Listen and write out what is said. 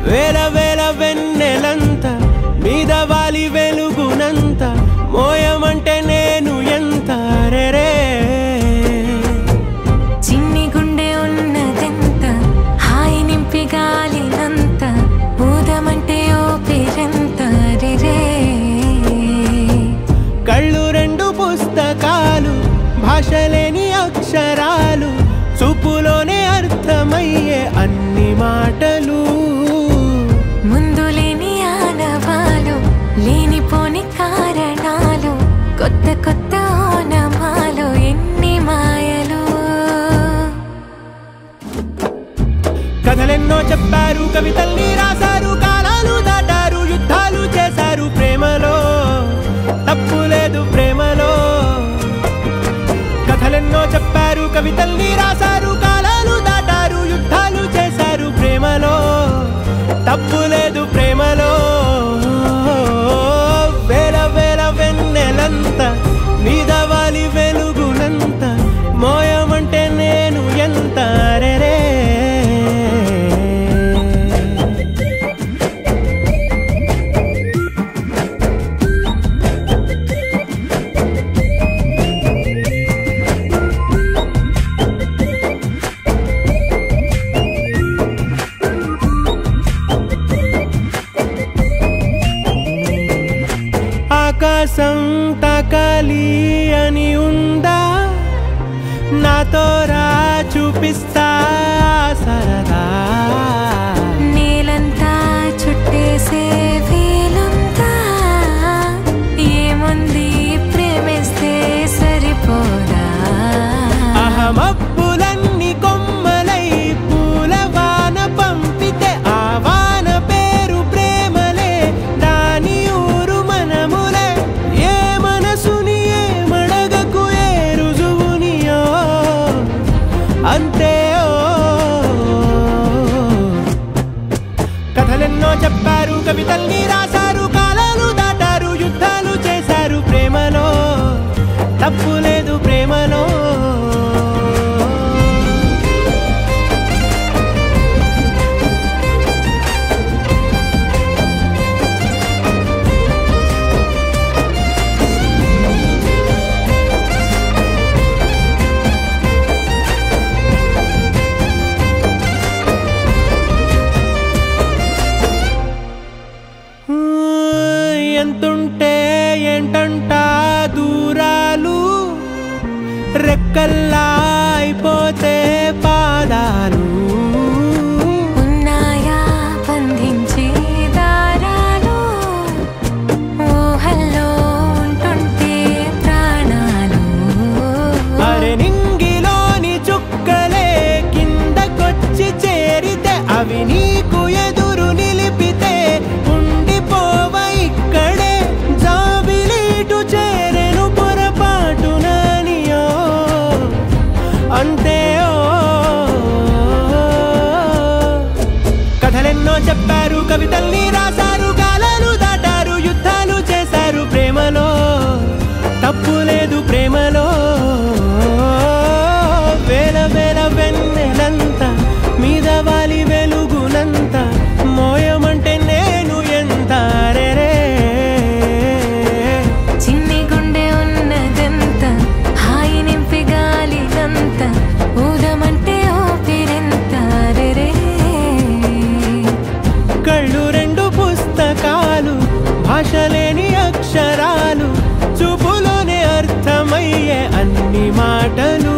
వేల వేల వెన్నెలంత మీద వాలి వెలుగునంత మోయమంటే నేను ఎంత రే చిన్ని గుండె ఉన్నదెంత హాయి నింపి గాలినంత ఊదమంటే ఓపిరెంత రే కళ్ళు రెండు పుస్తకాలు భాషలేని అక్షరాలు చూపులోనే అర్థమయ్యే అన్ని మాటలు ముందు లేని ఆనవాలు లేనిపోని కారణాలు కొత్త కొత్త ఓనమాలు ఎన్ని మాయలు కథలెన్నో చెప్పారు కవితల్ని రాశారు కాలాలు దాటారు యుద్ధాలు చేశారు ప్రేమలో తప్పు లేదు ప్రేమలో కథలెన్నో చెప్పారు కవితల్ని రాశారు కాలాలు దాటారు యుద్ధాలు చేశారు ప్రేమలో తప్పు లేదు ప్రేమలో వేల వేల వెన్నెలంత మీద వాలి వెలుగునంత మోయమంటే నేను ఎంత రే ఆకాశం తాకాలి అని ఉందా నాతో రా చూపిస్తా సరదా నేలంతా చుట్టేసే వీలుందా ఏముంది ప్రేమిస్తే సరిపోదా అహమబ్బులన్నీ కొమ్మలై పూల వాన పంపితే ఆ వాన పేరు ప్రేమలే దాని ఊరు మనములే ఏ మనసుని ఏ మడగకు ఏ రుజువునియో అంతే కథలెన్నో చెప్పారు కవితల్ని రాశారు కాలాలు దాటారు యుద్ధాలు చేశారు ప్రేమలో తప్పు లేదు ప్రేమలో ఎంతుంటే ఏంటంట దూరాలు రెక్కల్లా అయిపోతే పాదాలు ఉన్నాయా బంధించే దారాలు ఊహల్లో ఉంటుంటే ప్రాణాలు అరే నింగిలోని చుక్కలే కిందకొచ్చి చేరితే అవి నీకు ఎదురు నిలిపితే ఉండిపోవ ఇక్కడే జాబిలీటు చేరెను పొరపాటు నానియో అంతే కథలెన్నో చెప్పారు కవితల్ని రాశారు కాలాలు దాటారు యుద్ధాలు చేశారు ప్రేమలో తప్పు లేదు ప్రేమలో వేల వేల వెన్నెలంత మీద వాలి వెలుగునంత మోయమంటే నేను ఎంత రే చిన్ని గుండె ఉన్నదెంత హాయి నింపి గాలినంత ఊదమంటే ఓపిరెంత రే కళ్ళు రెండు పుస్తకాలు భాషలేని అక్షరాలు చూపులోనే అర్థమయ్యే అన్ని మాటలు